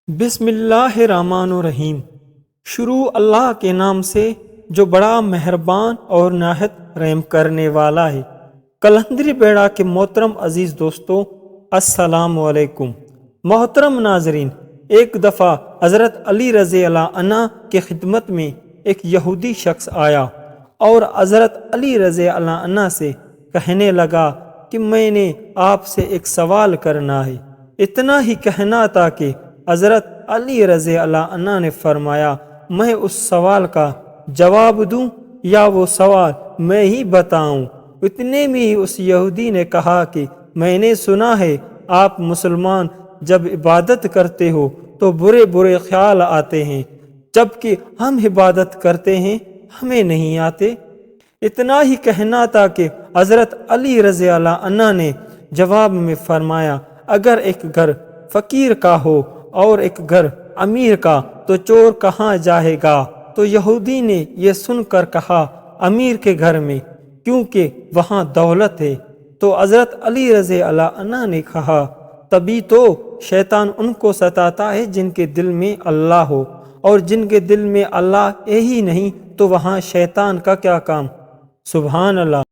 بسم اللہ الرحمن الرحیم۔ شروع اللہ کے نام سے جو بڑا مہربان اور نہایت رحم کرنے والا ہے۔ کلندری بیڑا کے محترم عزیز دوستو، السلام علیکم۔ محترم ناظرین، ایک دفعہ حضرت علی رضی اللہ عنہ کی خدمت میں ایک یہودی شخص آیا اور حضرت علی رضی اللہ عنہ سے کہنے لگا کہ میں نے آپ سے ایک سوال کرنا ہے۔ اتنا ہی کہنا تھا کہ حضرت علی رضی اللہ عنہ نے فرمایا، میں اس سوال کا جواب دوں یا وہ سوال میں ہی بتاؤں؟ اتنے میں ہی اس یہودی نے کہا کہ میں نے سنا ہے آپ مسلمان جب عبادت کرتے ہو تو برے برے خیال آتے ہیں، جبکہ ہم عبادت کرتے ہیں ہمیں نہیں آتے۔ اتنا ہی کہنا تھا کہ حضرت علی رضی اللہ عنہ نے جواب میں فرمایا، اگر ایک گھر فقیر کا ہو اور ایک گھر امیر کا تو چور کہاں جائے گا؟ تو یہودی نے یہ سن کر کہا، امیر کے گھر میں، کیونکہ وہاں دولت ہے۔ تو حضرت علی رضی اللہ عنہ نے کہا، تبھی تو شیطان ان کو ستاتا ہے جن کے دل میں اللہ ہو، اور جن کے دل میں اللہ ہے ہی نہیں تو وہاں شیطان کا کیا کام؟ سبحان اللہ۔